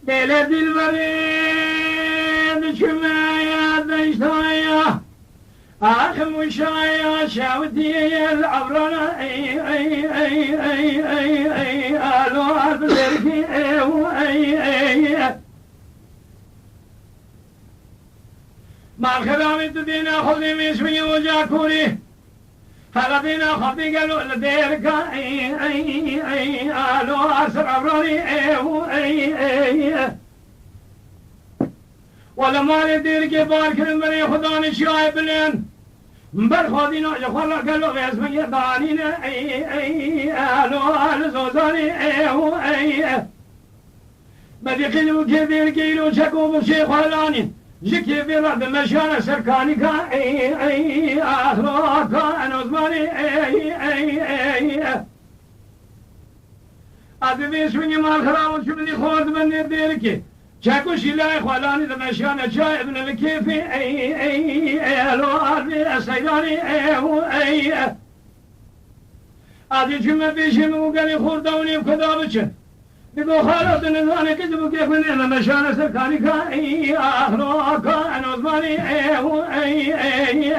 دل دلبرين شمايا دشتايا آخ مشايا شاودي العبرنا أي ألو أبدركي أي ما خلامي تدينا خذي ميسوي وجاكوري هلدينا خذي قالوا لديرك أي ألو أسر عبرني أي ولا مالي ديرك بارك المري خداني شاي بلين بل خذينا جخلا قالوا باسمي دانينا أي ألو ألزوزاني أي بدي قلو كبير كيلو شكو بشيخ هلاني جكي برد مشان سركاني كا أي آخر كان عزماني أي أدبي سويني ما خرام شمني خورد مني ديركي شاكو شلاي خلاني دمشان جاي ابن الكيفي أي لو أدبي أسيداني أي أدي جمع بيشي موغاني خوردوني وكذا بچه دیگو خالد نزانی که دو که کنه مشان سرکانی کا ای آخر کان عزمانی ای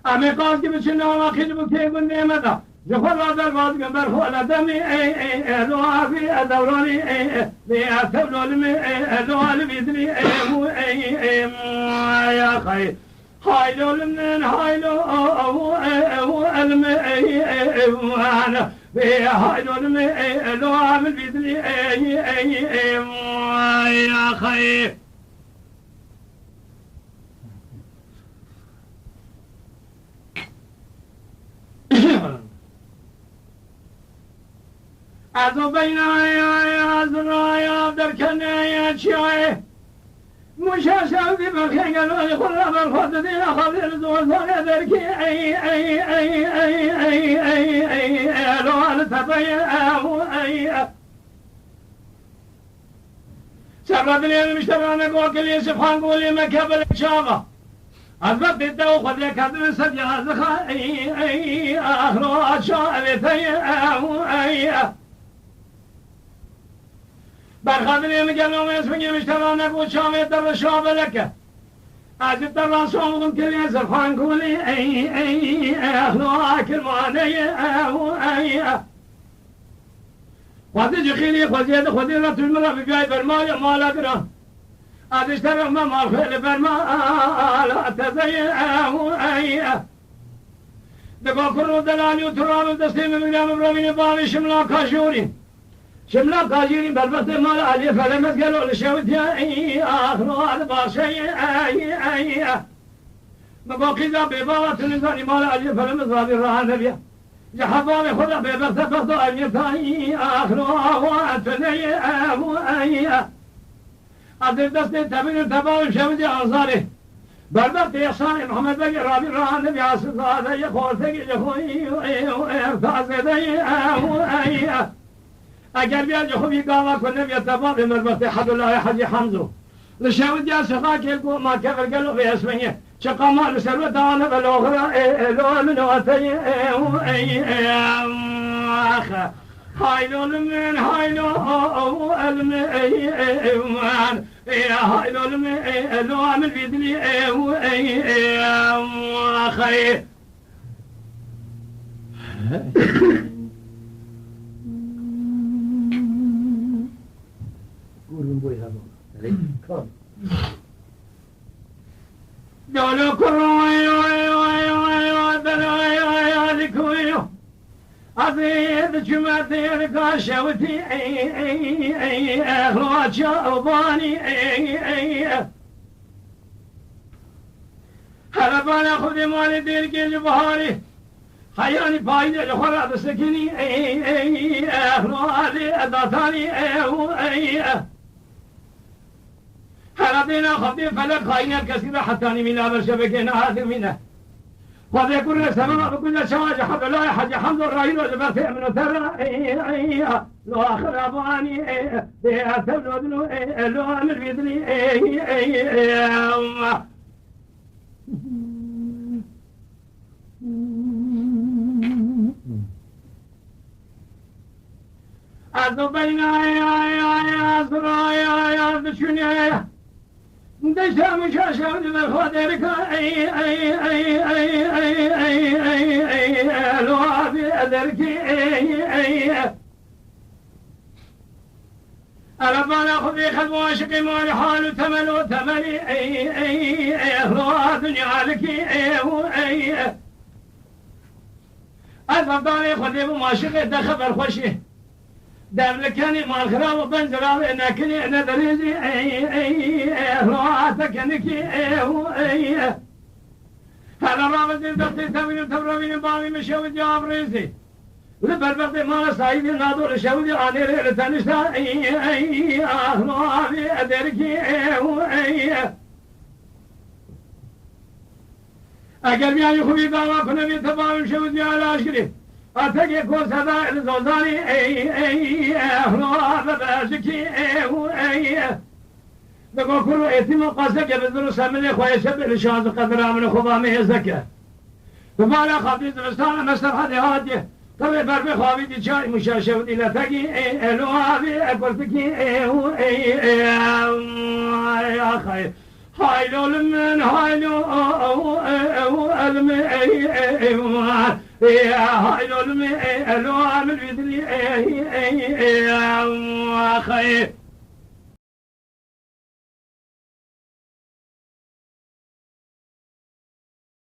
امی قاس که بچه نواقی دو که کنه مدا جخور را در باز گمبر خوالا دمی ای لو آفی دورانی بی اتب لولمی لو آلمی دنی ای یا خی هاي لولمن هاي لو علم وانا هاي لولمن لو عامل بيدني يا خي ازو بينا يا زنا يا دركنا يا شاي مشاشا في مكان قالوا لي خذ بالخذ دي اخذ الزوزان ذركي اي لو التبيع سببني المشتري قول لي سبحان قولي ما قبل شامه اثبت الدو خذ لك هذا سجاز اي اخر اشاء اي برخادری میگم اسمی مشتران نگو شامه در شابه لکه از در راسون کلی زرخان کولی ای اخلاق المانه ای خودی جخیلی خودی را تو مرا بیای برمال مالا برا ازش طرف ما مال خیلی برمال تزی ای دگاه کرو دلالی و ترام دستی میگم روین بالی شملا کاشوری شملا قاجيرين بربط مال علي فلمت قالوا لشوت يا اي اخر باشي اي مباقي ذا بيبارة النزاني مال علي فلمت غادي راها نبيا جحبالي خذا بيبرت بخضو اي ثاني اخر واتني اي عدل دستي تبين تباوي شوت يا انصاري بربط يا صاني محمد بقي رابي راها نبي عاصف هذا يخور ثقي يخوي اي اگر بیاد خوبی گاوا کنه بیا تباب مربط حد الله حجی حمزو لشاود یا سخا که کو ما کفر قالوا في اسمه شقما لسروت انا بالاخرى لو من وتي اخ هاي لو من هاي لو علم ايمان هاي لو من لو عمل بيدني اخي دولو كروي دلوي أزيد جمعتي ركاشوتي أخوات شعباني هربانا خذي مالي ديركي البهاري حياني فايدة لخراب سكني أخواتي أداتاني هربنا خطي فلك خاينات كثيرة حتى من أبر شبكنا هذه منه وذي كل سماء بكل شواج حب الله حج حمد الرهيل وجبرت من ترى لو آخر أبواني بأثبت ودنو لو أمر بيدني أذو بين يا زرا يا دشنيا دشا مشاشة بالخدرك لو أبي أدركي أنا بالا خذي خذ واشقي مال حال تملو تملي لو دنيا لك أفضل خذي واشقي دخل خوشي دام لكني ما الخراب وبنزراب ناكني انا دريزي رواتك نكي هذا رابط الدكتور تمين تبرمين بامي مشاوي جواب ريزي لبربقي ما سايدي نادور شاوي اني رتنشتا روابي ادركي اگر بیایی خوبی دعوا کنم یه تباهم شاوي على اشکری أتجي كوس هذا الزوزاني أهلا ببازكي بقول كل يتيم قاسك بدرس من إخوة يسبب لشاذ قدر من خضا من زكاة فما لا خبيز بستان مستر هذه هادية طبعا بربي خوابي دي شاي مشاشة إلى تجي لو أبي أقول فيكي يا خير هايلو لمن هايلو المن هايلو لمن الوان الفدري خير